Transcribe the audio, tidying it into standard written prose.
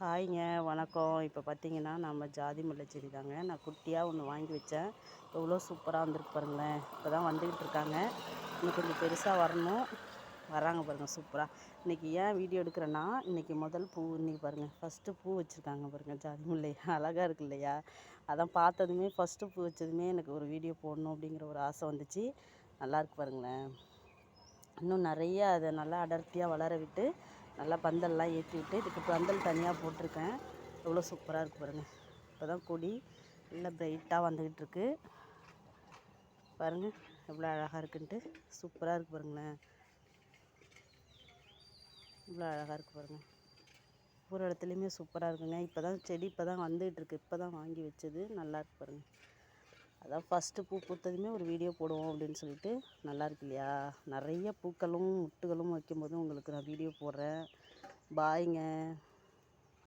ஹாய்ங்க, வணக்கம். இப்போ பார்த்தீங்கன்னா நம்ம ஜாதி முல்லை செடி தாங்க. நான் குட்டியாக ஒன்று வாங்கி வச்சேன். எவ்வளோ சூப்பராக வந்திருக்கு பாருங்களேன். இப்போ தான் வந்துக்கிட்டு இருக்காங்க. இன்னும் கொஞ்சம் பெருசாக வரணும். வராங்க பாருங்கள் சூப்பராக. இன்றைக்கி ஏன் வீடியோ எடுக்கிறேன்னா, இன்றைக்கி முதல் பூ. இன்றைக்கி பாருங்கள் ஃபஸ்ட்டு பூ வச்சுருக்காங்க பாருங்கள் ஜாதி முல்லை. அழகாக இருக்கு இல்லையா? அதான் பார்த்ததுமே ஃபஸ்ட்டு பூ வச்சதுமே எனக்கு ஒரு வீடியோ போடணும் அப்படிங்கிற ஒரு ஆசை வந்துச்சு. நல்லாயிருக்கு பாருங்களேன். இன்னும் நிறைய அதை நல்லா அடர்த்தியாக வளர விட்டு நல்லா பந்தல்லாம் ஏற்றி விட்டு இதுக்கு பந்தல் தனியாக போட்டிருக்கேன். எவ்வளோ சூப்பராக இருக்குது பாருங்கள். இப்போ தான் கொடி நல்லா பிரைட்டாக வந்துக்கிட்டு இருக்கு பாருங்கள், எவ்வளோ அழகாக இருக்குன்ட்டு. சூப்பராக இருக்குது பாருங்களேன், இவ்வளோ அழகாக இருக்குது பாருங்கள். ஒரு இடத்துலையுமே சூப்பராக இருக்குங்க. இப்போ தான் செடி இப்போ தான் வந்துகிட்டு இருக்குது. இப்போ தான் வாங்கி வச்சது. நல்லா இருக்கு பாருங்கள். அதான் ஃபஸ்ட்டு பூ பூத்ததுமே ஒரு வீடியோ போடுவோம் அப்படின்னு சொல்லிட்டு. நல்லா இருக்கு இல்லையா? நிறைய பூக்களும் முட்டுகளும் வைக்கும்போது உங்களுக்கு நான் வீடியோ போடுறேன். பாய்ங்க.